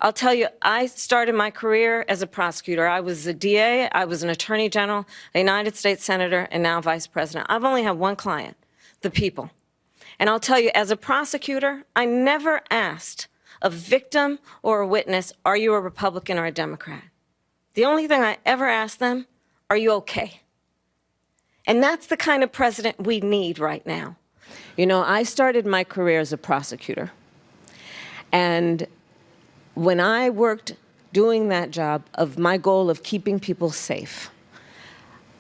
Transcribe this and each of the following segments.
I'll tell you, I started my career as a prosecutor. I was a DA, I was an attorney general, a United States senator, and now vice president. I've only had one client, the people. And I'll tell you, as a prosecutor, I never asked a victim or a witness, are you a Republican or a Democrat? The only thing I ever asked them, are you okay? And that's the kind of president we need right now. You know, I started my career as a prosecutor. And when I worked doing that job of my goal of keeping people safe,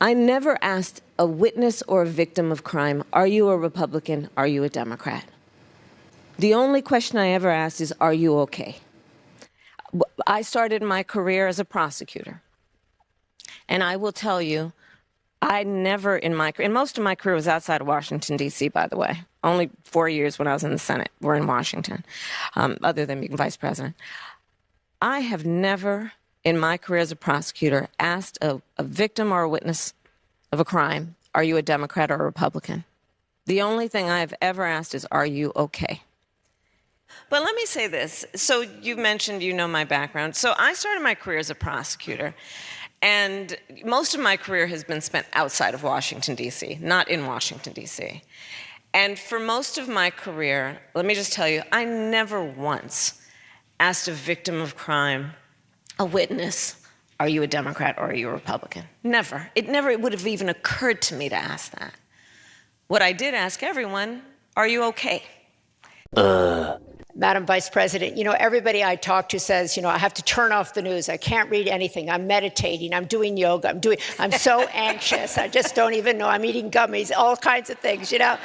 I never asked a witness or a victim of crime, are you a Republican, are you a Democrat? The only question I ever asked is, are you okay? I started my career as a prosecutor. And I will tell you, I never in my career, and most of my career was outside of Washington, D.C., by the way. Only 4 years when I was in the Senate were in Washington, other than being vice president. I have never, in my career as a prosecutor, asked a victim or a witness of a crime, are you a Democrat or a Republican? The only thing I've ever asked is, are you okay? But let me say this. So you mentioned, you know, my background. So I started my career as a prosecutor. And most of my career has been spent outside of Washington, D.C., not in Washington, D.C. And for most of my career, let me just tell you, I never once asked a victim of crime, a witness, are you a Democrat or are you a Republican? Never. It would have even occurred to me to ask that. What I did ask everyone, are you okay? Madam Vice President, you know, everybody I talk to says, you know, I have to turn off the news. I can't read anything. I'm meditating. I'm doing yoga. I'm so anxious. I just don't even know. I'm eating gummies, all kinds of things, you know.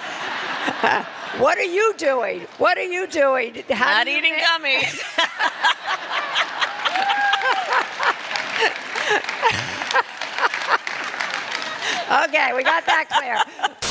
What are you doing? What are you doing? Not eating gummies. Okay, we got that clear.